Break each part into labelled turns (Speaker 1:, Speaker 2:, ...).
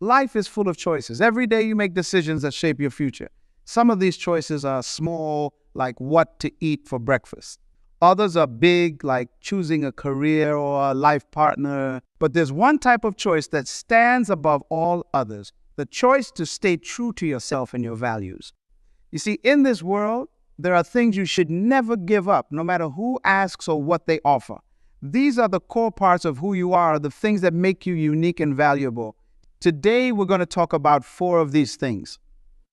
Speaker 1: Life is full of choices. Every day you make decisions that shape your future. Some of these choices are small, like what to eat for breakfast. Others are big, like choosing a career or a life partner. But there's one type of choice that stands above all others: the choice to stay true to yourself and your values. You see, in this world, there are things you should never give up, no matter who asks or what they offer. These are the core parts of who you are, the things that make you unique and valuable. Today, we're going to talk about 4 of these things.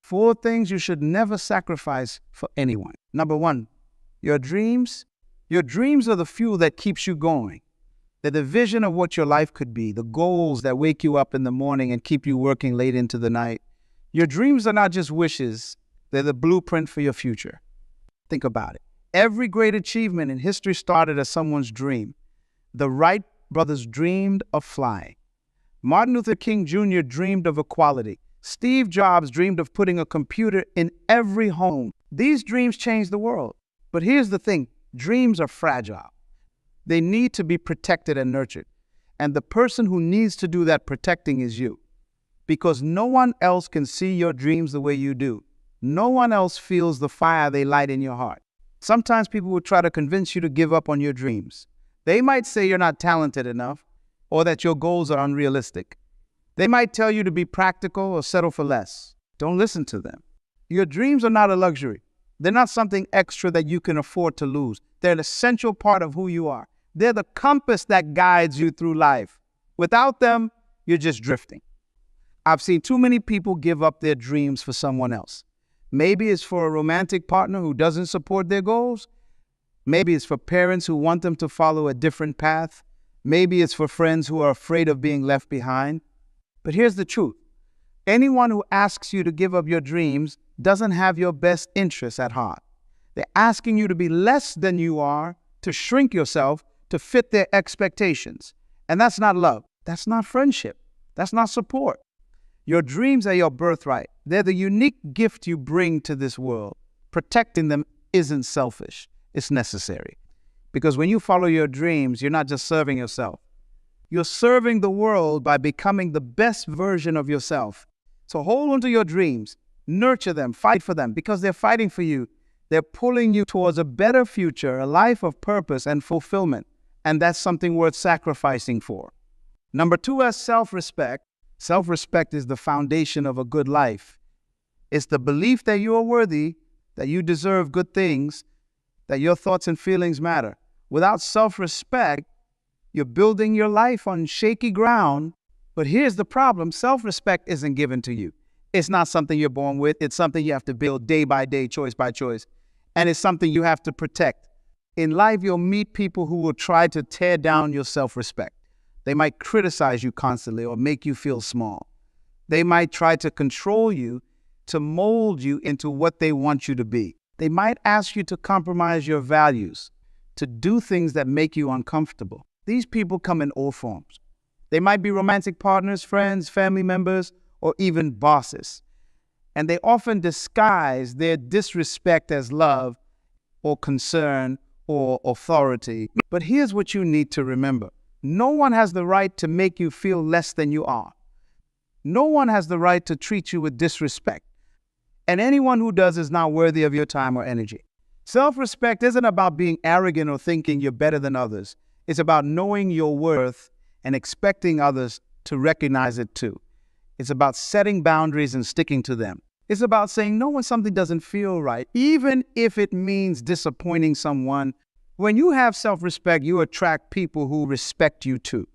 Speaker 1: 4 things you should never sacrifice for anyone. Number 1, your dreams. Your dreams are the fuel that keeps you going. They're the vision of what your life could be, the goals that wake you up in the morning and keep you working late into the night. Your dreams are not just wishes, they're the blueprint for your future. Think about it. Every great achievement in history started as someone's dream. The Wright brothers dreamed of flying. Martin Luther King Jr. dreamed of equality. Steve Jobs dreamed of putting a computer in every home. These dreams changed the world. But here's the thing, dreams are fragile. They need to be protected and nurtured. And the person who needs to do that protecting is you. Because no one else can see your dreams the way you do. No one else feels the fire they light in your heart. Sometimes people will try to convince you to give up on your dreams. They might say you're not talented enough or that your goals are unrealistic. They might tell you to be practical or settle for less. Don't listen to them. Your dreams are not a luxury. They're not something extra that you can afford to lose. They're an essential part of who you are. They're the compass that guides you through life. Without them, you're just drifting. I've seen too many people give up their dreams for someone else. Maybe it's for a romantic partner who doesn't support their goals. Maybe it's for parents who want them to follow a different path. Maybe it's for friends who are afraid of being left behind. But here's the truth. Anyone who asks you to give up your dreams doesn't have your best interests at heart. They're asking you to be less than you are, to shrink yourself, to fit their expectations. And that's not love. That's not friendship. That's not support. Your dreams are your birthright. They're the unique gift you bring to this world. Protecting them isn't selfish. It's necessary. Because when you follow your dreams, you're not just serving yourself. You're serving the world by becoming the best version of yourself. So hold on to your dreams. Nurture them. Fight for them. Because they're fighting for you. They're pulling you towards a better future, a life of purpose and fulfillment. And that's something worth sacrificing for. Number 2 is self-respect. Self-respect is the foundation of a good life. It's the belief that you are worthy, that you deserve good things, that your thoughts and feelings matter. Without self-respect, you're building your life on shaky ground. But here's the problem. Self-respect isn't given to you. It's not something you're born with. It's something you have to build day by day, choice by choice. And it's something you have to protect. In life, you'll meet people who will try to tear down your self-respect. They might criticize you constantly or make you feel small. They might try to control you, to mold you into what they want you to be. They might ask you to compromise your values, to do things that make you uncomfortable. These people come in all forms. They might be romantic partners, friends, family members, or even bosses. And they often disguise their disrespect as love or concern or authority. But here's what you need to remember. No one has the right to make you feel less than you are. No one has the right to treat you with disrespect. And anyone who does is not worthy of your time or energy. Self-respect isn't about being arrogant or thinking you're better than others. It's about knowing your worth and expecting others to recognize it too. It's about setting boundaries and sticking to them. It's about saying no when something doesn't feel right, even if it means disappointing someone. When you have self-respect, you attract people who respect you too.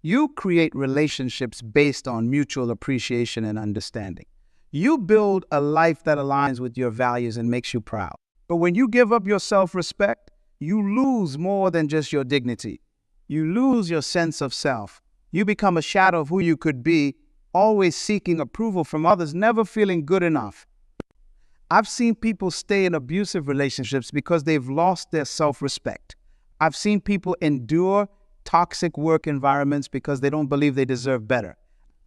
Speaker 1: You create relationships based on mutual appreciation and understanding. You build a life that aligns with your values and makes you proud. But when you give up your self-respect, you lose more than just your dignity. You lose your sense of self. You become a shadow of who you could be, always seeking approval from others, never feeling good enough. I've seen people stay in abusive relationships because they've lost their self-respect. I've seen people endure toxic work environments because they don't believe they deserve better.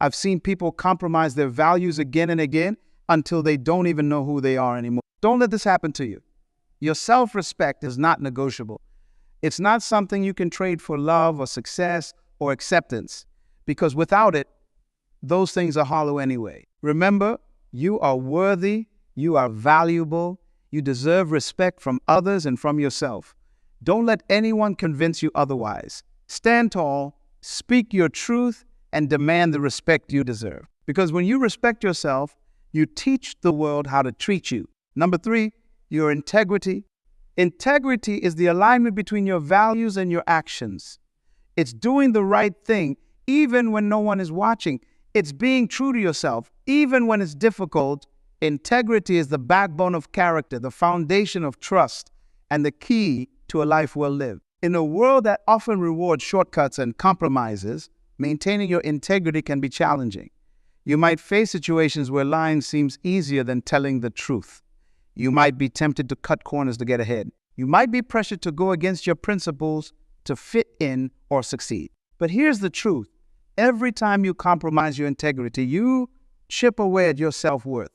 Speaker 1: I've seen people compromise their values again and again until they don't even know who they are anymore. Don't let this happen to you. Your self-respect is not negotiable. It's not something you can trade for love or success or acceptance, because without it, those things are hollow anyway. Remember, you are worthy, you are valuable, you deserve respect from others and from yourself. Don't let anyone convince you otherwise. Stand tall, speak your truth, and demand the respect you deserve. Because when you respect yourself, you teach the world how to treat you. Number 3, your integrity. Integrity is the alignment between your values and your actions. It's doing the right thing even when no one is watching. It's being true to yourself even when it's difficult. Integrity is the backbone of character, the foundation of trust, and the key to a life well lived. In a world that often rewards shortcuts and compromises, maintaining your integrity can be challenging. You might face situations where lying seems easier than telling the truth. You might be tempted to cut corners to get ahead. You might be pressured to go against your principles to fit in or succeed. But here's the truth. Every time you compromise your integrity, you chip away at your self-worth.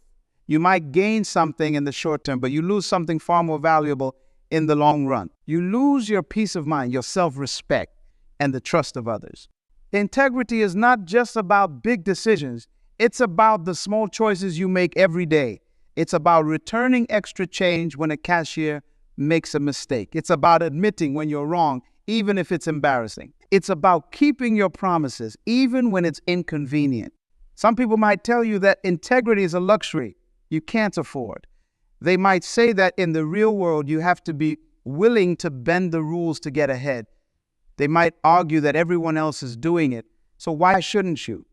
Speaker 1: You might gain something in the short term, but you lose something far more valuable in the long run. You lose your peace of mind, your self-respect, and the trust of others. Integrity is not just about big decisions. It's about the small choices you make every day. It's about returning extra change when a cashier makes a mistake. It's about admitting when you're wrong, even if it's embarrassing. It's about keeping your promises, even when it's inconvenient. Some people might tell you that integrity is a luxury you can't afford. They might say that in the real world, you have to be willing to bend the rules to get ahead. They might argue that everyone else is doing it, so why shouldn't you?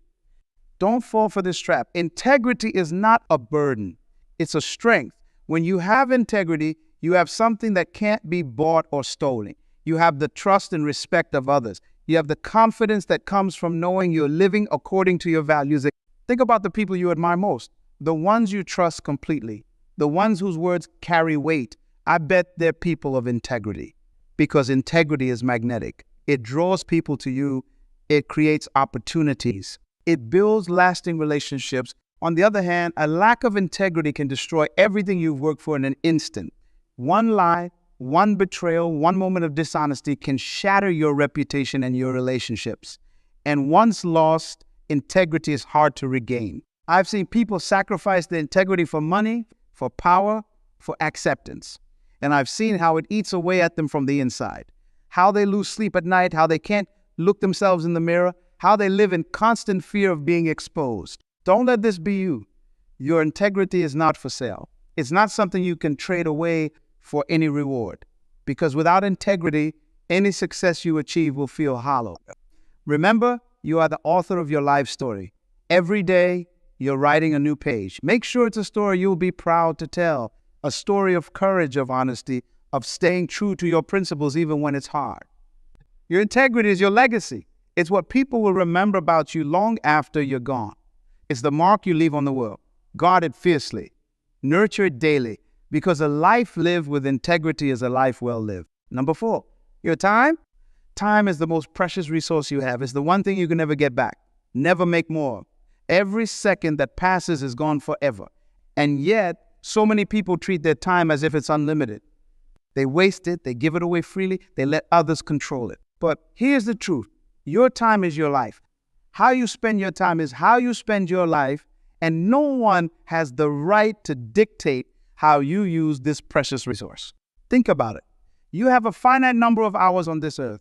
Speaker 1: Don't fall for this trap. Integrity is not a burden. It's a strength. When you have integrity, you have something that can't be bought or stolen. You have the trust and respect of others. You have the confidence that comes from knowing you're living according to your values. Think about the people you admire most, the ones you trust completely, the ones whose words carry weight. I bet they're people of integrity, because integrity is magnetic. It draws people to you. It creates opportunities. It builds lasting relationships. On the other hand, a lack of integrity can destroy everything you've worked for in an instant. One lie, one betrayal, one moment of dishonesty can shatter your reputation and your relationships. And once lost, integrity is hard to regain. I've seen people sacrifice their integrity for money, for power, for acceptance. And I've seen how it eats away at them from the inside. How they lose sleep at night, how they can't look themselves in the mirror, how they live in constant fear of being exposed. Don't let this be you. Your integrity is not for sale. It's not something you can trade away for any reward. Because without integrity, any success you achieve will feel hollow. Remember, you are the author of your life story. Every day, you're writing a new page. Make sure it's a story you'll be proud to tell. A story of courage, of honesty, of staying true to your principles even when it's hard. Your integrity is your legacy. It's what people will remember about you long after you're gone. It's the mark you leave on the world. Guard it fiercely. Nurture it daily, because a life lived with integrity is a life well lived. Number 4, your time. Time is the most precious resource you have. It's the one thing you can never get back. Never make more. Every second that passes is gone forever. And yet, so many people treat their time as if it's unlimited. They waste it, they give it away freely, they let others control it. But here's the truth. Your time is your life. How you spend your time is how you spend your life, and no one has the right to dictate how you use this precious resource. Think about it. You have a finite number of hours on this earth,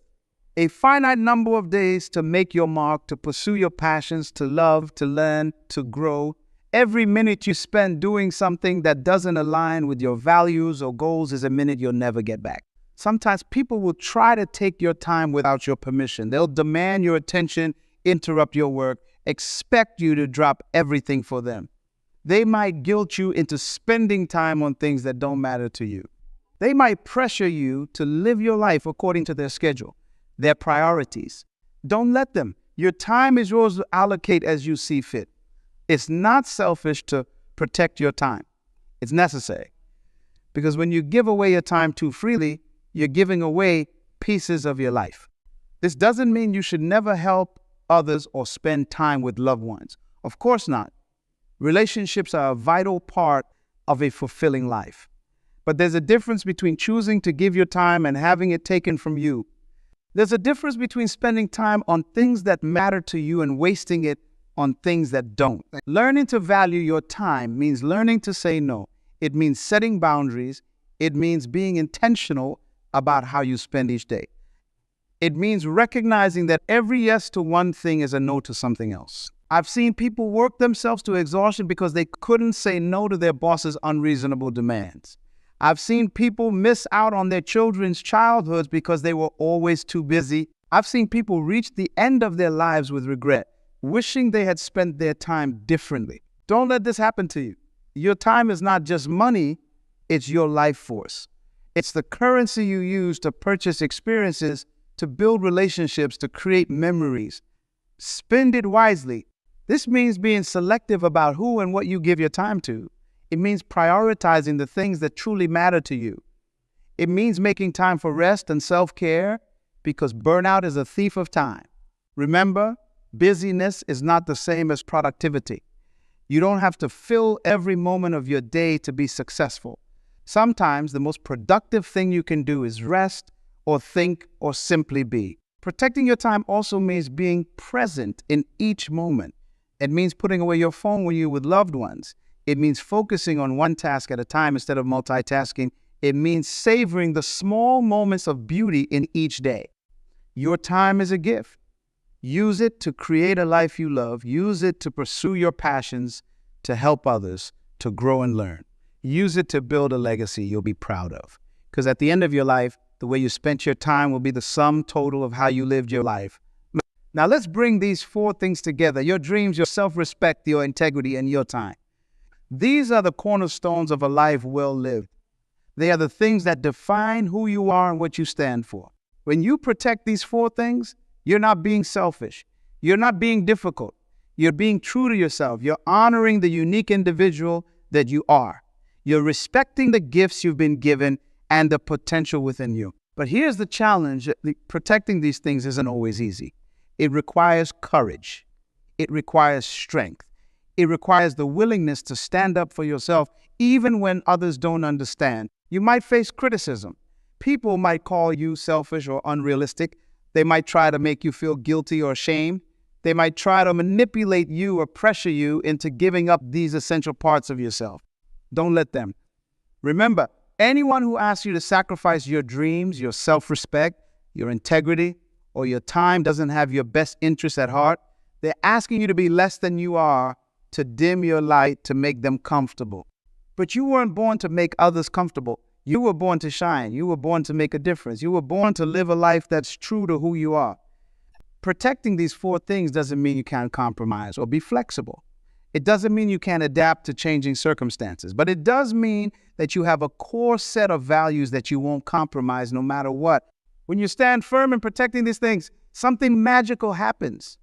Speaker 1: a finite number of days to make your mark, to pursue your passions, to love, to learn, to grow. Every minute you spend doing something that doesn't align with your values or goals is a minute you'll never get back. Sometimes people will try to take your time without your permission. They'll demand your attention, interrupt your work, expect you to drop everything for them. They might guilt you into spending time on things that don't matter to you. They might pressure you to live your life according to their schedule, their priorities. Don't let them. Your time is yours to allocate as you see fit. It's not selfish to protect your time. It's necessary. Because when you give away your time too freely, you're giving away pieces of your life. This doesn't mean you should never help others or spend time with loved ones. Of course not. Relationships are a vital part of a fulfilling life. But there's a difference between choosing to give your time and having it taken from you. There's a difference between spending time on things that matter to you and wasting it on things that don't. Learning to value your time means learning to say no. It means setting boundaries. It means being intentional about how you spend each day. It means recognizing that every yes to one thing is a no to something else. I've seen people work themselves to exhaustion because they couldn't say no to their boss's unreasonable demands. I've seen people miss out on their children's childhoods because they were always too busy. I've seen people reach the end of their lives with regret, wishing they had spent their time differently. Don't let this happen to you. Your time is not just money, it's your life force. It's the currency you use to purchase experiences, to build relationships, to create memories. Spend it wisely. This means being selective about who and what you give your time to. It means prioritizing the things that truly matter to you. It means making time for rest and self-care, because burnout is a thief of time. Remember, busyness is not the same as productivity. You don't have to fill every moment of your day to be successful. Sometimes the most productive thing you can do is rest or think or simply be. Protecting your time also means being present in each moment. It means putting away your phone when you're with loved ones. It means focusing on one task at a time instead of multitasking. It means savoring the small moments of beauty in each day. Your time is a gift. Use it to create a life you love. Use it to pursue your passions, to help others, to grow and learn. Use it to build a legacy you'll be proud of. Because at the end of your life, the way you spent your time will be the sum total of how you lived your life. Now let's bring these 4 things together: your dreams, your self-respect, your integrity, and your time. These are the cornerstones of a life well lived. They are the things that define who you are and what you stand for. When you protect these 4 things, you're not being selfish. You're not being difficult. You're being true to yourself. You're honoring the unique individual that you are. You're respecting the gifts you've been given and the potential within you. But here's the challenge. Protecting these things isn't always easy. It requires courage. It requires strength. It requires the willingness to stand up for yourself even when others don't understand. You might face criticism. People might call you selfish or unrealistic. They might try to make you feel guilty or ashamed. They might try to manipulate you or pressure you into giving up these essential parts of yourself. Don't let them. Remember, anyone who asks you to sacrifice your dreams, your self-respect, your integrity, or your time doesn't have your best interests at heart. They're asking you to be less than you are, to dim your light, to make them comfortable. But you weren't born to make others comfortable. You were born to shine. You were born to make a difference. You were born to live a life that's true to who you are. Protecting these 4 things doesn't mean you can't compromise or be flexible. It doesn't mean you can't adapt to changing circumstances, but it does mean that you have a core set of values that you won't compromise no matter what. When you stand firm in protecting these things, something magical happens.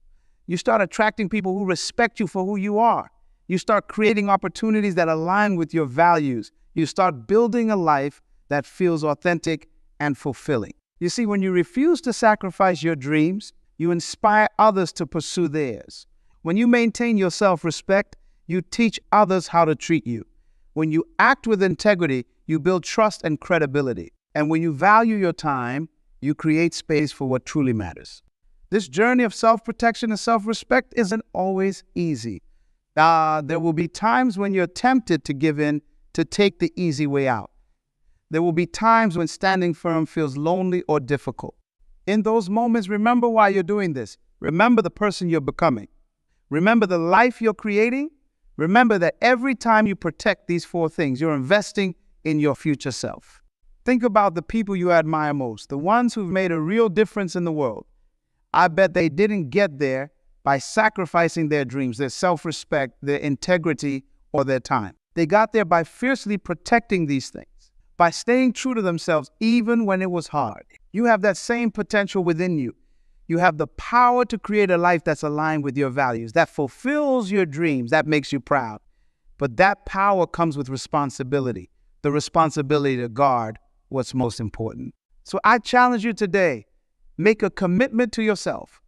Speaker 1: You start attracting people who respect you for who you are. You start creating opportunities that align with your values. You start building a life that feels authentic and fulfilling. You see, when you refuse to sacrifice your dreams, you inspire others to pursue theirs. When you maintain your self-respect, you teach others how to treat you. When you act with integrity, you build trust and credibility. And when you value your time, you create space for what truly matters. This journey of self-protection and self-respect isn't always easy. There will be times when you're tempted to give in, to take the easy way out. There will be times when standing firm feels lonely or difficult. In those moments, remember why you're doing this. Remember the person you're becoming. Remember the life you're creating. Remember that every time you protect these 4 things, you're investing in your future self. Think about the people you admire most, the ones who've made a real difference in the world. I bet they didn't get there by sacrificing their dreams, their self-respect, their integrity, or their time. They got there by fiercely protecting these things, by staying true to themselves even when it was hard. You have that same potential within you. You have the power to create a life that's aligned with your values, that fulfills your dreams, that makes you proud. But that power comes with responsibility, the responsibility to guard what's most important. So I challenge you today, make a commitment to yourself.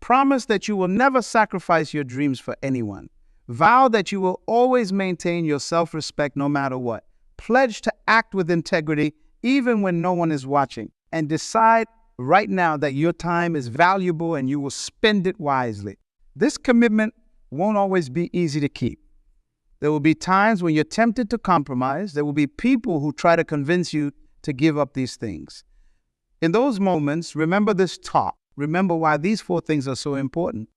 Speaker 1: Promise that you will never sacrifice your dreams for anyone. Vow that you will always maintain your self-respect no matter what. Pledge to act with integrity even when no one is watching. And decide right now that your time is valuable and you will spend it wisely. This commitment won't always be easy to keep. There will be times when you're tempted to compromise. There will be people who try to convince you to give up these things. In those moments, remember this talk. Remember why these 4 things are so important.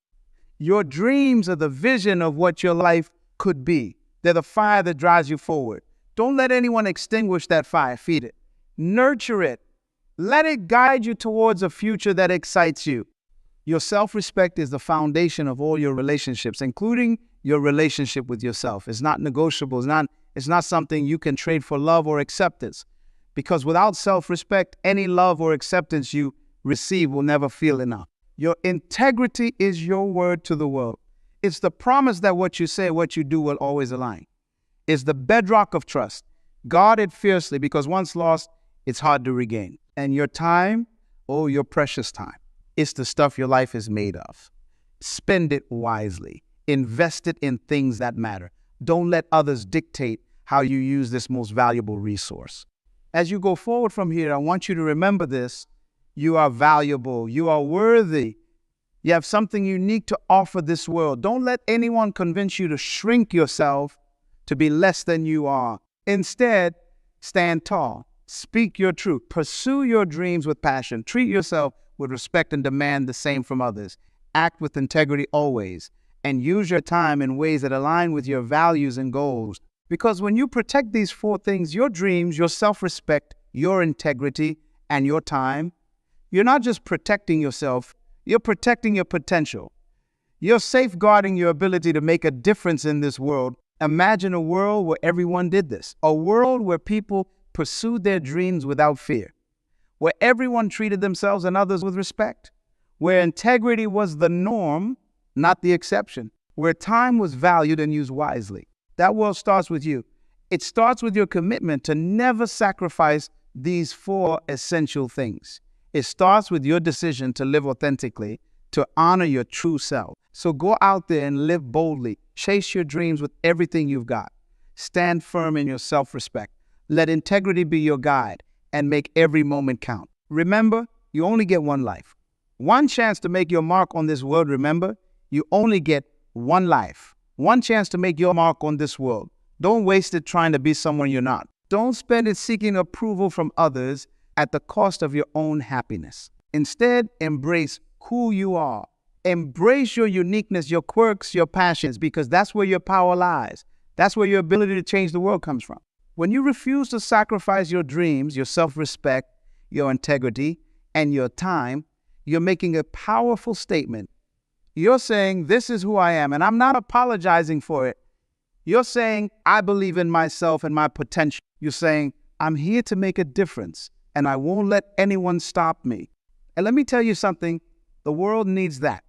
Speaker 1: Your dreams are the vision of what your life could be. They're the fire that drives you forward. Don't let anyone extinguish that fire. Feed it. Nurture it. Let it guide you towards a future that excites you. Your self-respect is the foundation of all your relationships, including your relationship with yourself. It's not negotiable. It's not something you can trade for love or acceptance. Because without self-respect, any love or acceptance you receive will never feel enough. Your integrity is your word to the world. It's the promise that what you say, what you do will always align. It's the bedrock of trust. Guard it fiercely, because once lost, it's hard to regain. And your time, oh, your precious time, it's the stuff your life is made of. Spend it wisely. Invest it in things that matter. Don't let others dictate how you use this most valuable resource. As you go forward from here, I want you to remember this. You are valuable. You are worthy. You have something unique to offer this world. Don't let anyone convince you to shrink yourself to be less than you are. Instead, stand tall. Speak your truth. Pursue your dreams with passion. Treat yourself with respect and demand the same from others. Act with integrity always. And use your time in ways that align with your values and goals. Because when you protect these 4 things, your dreams, your self-respect, your integrity, and your time, you're not just protecting yourself, you're protecting your potential. You're safeguarding your ability to make a difference in this world. Imagine a world where everyone did this. A world where people pursued their dreams without fear. Where everyone treated themselves and others with respect. Where integrity was the norm, not the exception. Where time was valued and used wisely. That world starts with you. It starts with your commitment to never sacrifice these 4 essential things. It starts with your decision to live authentically, to honor your true self. So go out there and live boldly. Chase your dreams with everything you've got. Stand firm in your self-respect. Let integrity be your guide and make every moment count. Remember, you only get one life. One chance to make your mark on this world. Remember, you only get one life. One chance to make your mark on this world. Don't waste it trying to be someone you're not. Don't spend it seeking approval from others at the cost of your own happiness. Instead, embrace who you are. Embrace your uniqueness, your quirks, your passions, because that's where your power lies. That's where your ability to change the world comes from. When you refuse to sacrifice your dreams, your self-respect, your integrity, and your time, you're making a powerful statement. You're saying, this is who I am, and I'm not apologizing for it. You're saying, I believe in myself and my potential. You're saying, I'm here to make a difference, and I won't let anyone stop me. And let me tell you something, the world needs that.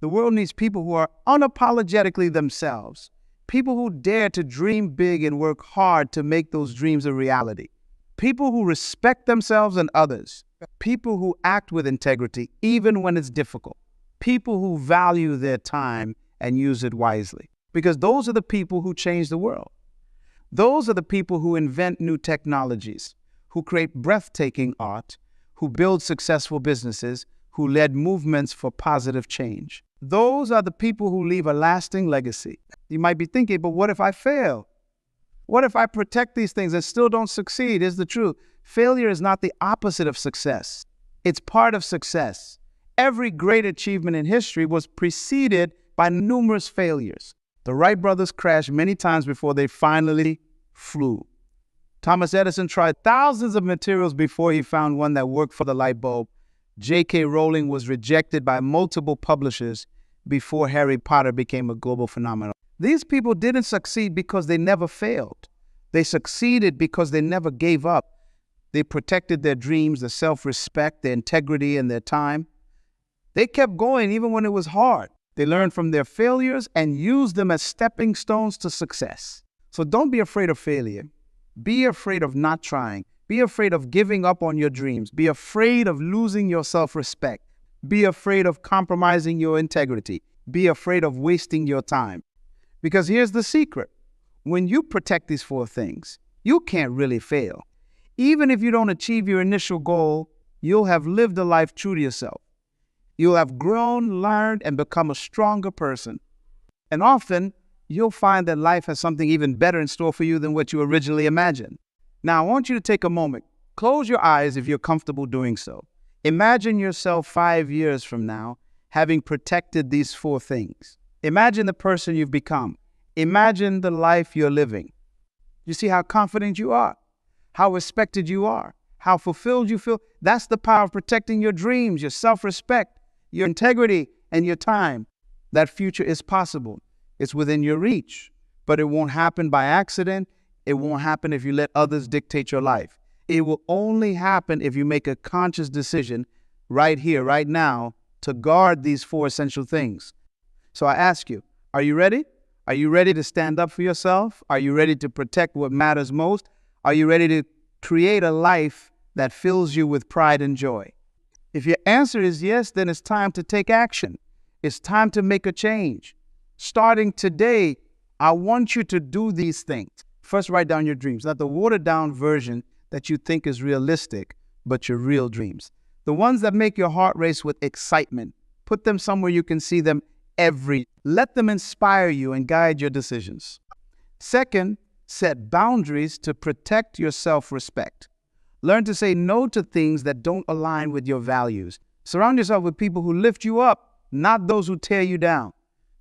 Speaker 1: The world needs people who are unapologetically themselves, people who dare to dream big and work hard to make those dreams a reality, people who respect themselves and others, people who act with integrity even when it's difficult, people who value their time and use it wisely. Because those are the people who change the world. Those are the people who invent new technologies, who create breathtaking art, who build successful businesses, who led movements for positive change. Those are the people who leave a lasting legacy. You might be thinking, but what if I fail? What if I protect these things and still don't succeed? Here's the truth. Failure is not the opposite of success. It's part of success. Every great achievement in history was preceded by numerous failures. The Wright brothers crashed many times before they finally flew. Thomas Edison tried thousands of materials before he found one that worked for the light bulb. J.K. Rowling was rejected by multiple publishers before Harry Potter became a global phenomenon. These people didn't succeed because they never failed. They succeeded because they never gave up. They protected their dreams, their self-respect, their integrity, and their time. They kept going even when it was hard. They learned from their failures and used them as stepping stones to success. So don't be afraid of failure. Be afraid of not trying. Be afraid of giving up on your dreams. Be afraid of losing your self-respect. Be afraid of compromising your integrity. Be afraid of wasting your time. Because here's the secret. When you protect these 4 things, you can't really fail. Even if you don't achieve your initial goal, you'll have lived a life true to yourself. You'll have grown, learned, and become a stronger person. And often, you'll find that life has something even better in store for you than what you originally imagined. Now, I want you to take a moment. Close your eyes if you're comfortable doing so. Imagine yourself 5 years from now having protected these 4 things. Imagine the person you've become. Imagine the life you're living. You see how confident you are, how respected you are, how fulfilled you feel. That's the power of protecting your dreams, your self-respect, your integrity, and your time. That future is possible. It's within your reach, but it won't happen by accident. It won't happen if you let others dictate your life. It will only happen if you make a conscious decision right here, right now, to guard these 4 essential things. So I ask you, are you ready? Are you ready to stand up for yourself? Are you ready to protect what matters most? Are you ready to create a life that fills you with pride and joy? If your answer is yes, then it's time to take action. It's time to make a change. Starting today, I want you to do these things. First, write down your dreams, not the watered-down version that you think is realistic, but your real dreams. The ones that make your heart race with excitement. Put them somewhere you can see them Let them inspire you and guide your decisions. Second, set boundaries to protect your self-respect. Learn to say no to things that don't align with your values. Surround yourself with people who lift you up, not those who tear you down.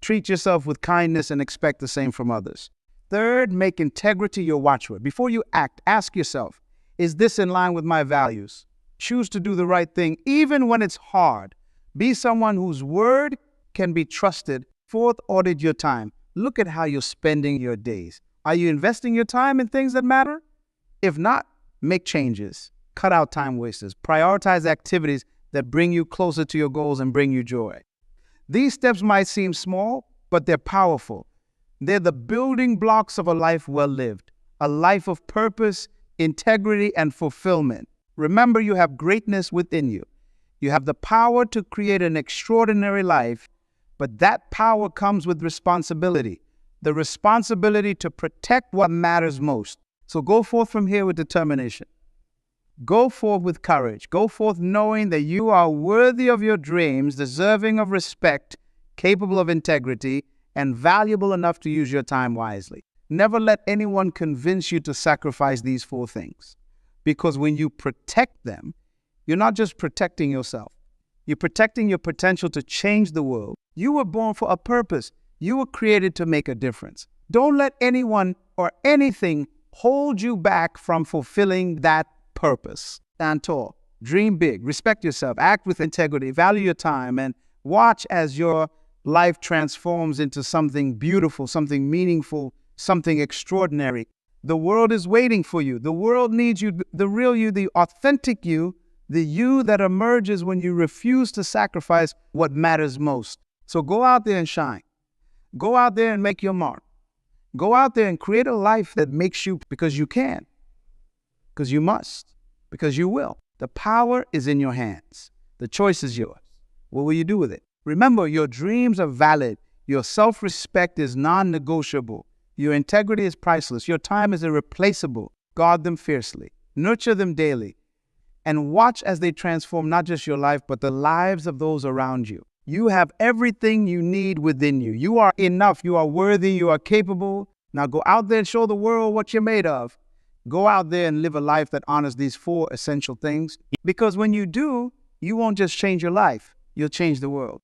Speaker 1: Treat yourself with kindness and expect the same from others. Third, make integrity your watchword. Before you act, ask yourself, is this in line with my values? Choose to do the right thing, even when it's hard. Be someone whose word can be trusted. Fourth, audit your time. Look at how you're spending your days. Are you investing your time in things that matter? If not, make changes. Cut out time wasters. Prioritize activities that bring you closer to your goals and bring you joy. These steps might seem small, but they're powerful. They're the building blocks of a life well lived, a life of purpose, integrity, and fulfillment. Remember, you have greatness within you. You have the power to create an extraordinary life, but that power comes with responsibility, the responsibility to protect what matters most. So go forth from here with determination. Go forth with courage. Go forth knowing that you are worthy of your dreams, deserving of respect, capable of integrity, and valuable enough to use your time wisely. Never let anyone convince you to sacrifice these 4 things. Because when you protect them, you're not just protecting yourself. You're protecting your potential to change the world. You were born for a purpose. You were created to make a difference. Don't let anyone or anything hold you back from fulfilling that purpose. Stand tall, dream big, respect yourself, act with integrity, value your time, and watch as your life transforms into something beautiful, something meaningful, something extraordinary. The world is waiting for you. The world needs you, the real you, the authentic you, the you that emerges when you refuse to sacrifice what matters most. So go out there and shine. Go out there and make your mark. Go out there and create a life that makes you, because you can, because you must, because you will. The power is in your hands. The choice is yours. What will you do with it? Remember, your dreams are valid. Your self-respect is non-negotiable. Your integrity is priceless. Your time is irreplaceable. Guard them fiercely. Nurture them daily. And watch as they transform not just your life, but the lives of those around you. You have everything you need within you. You are enough. You are worthy. You are capable. Now go out there and show the world what you're made of. Go out there and live a life that honors these 4 essential things. Because when you do, you won't just change your life. You'll change the world.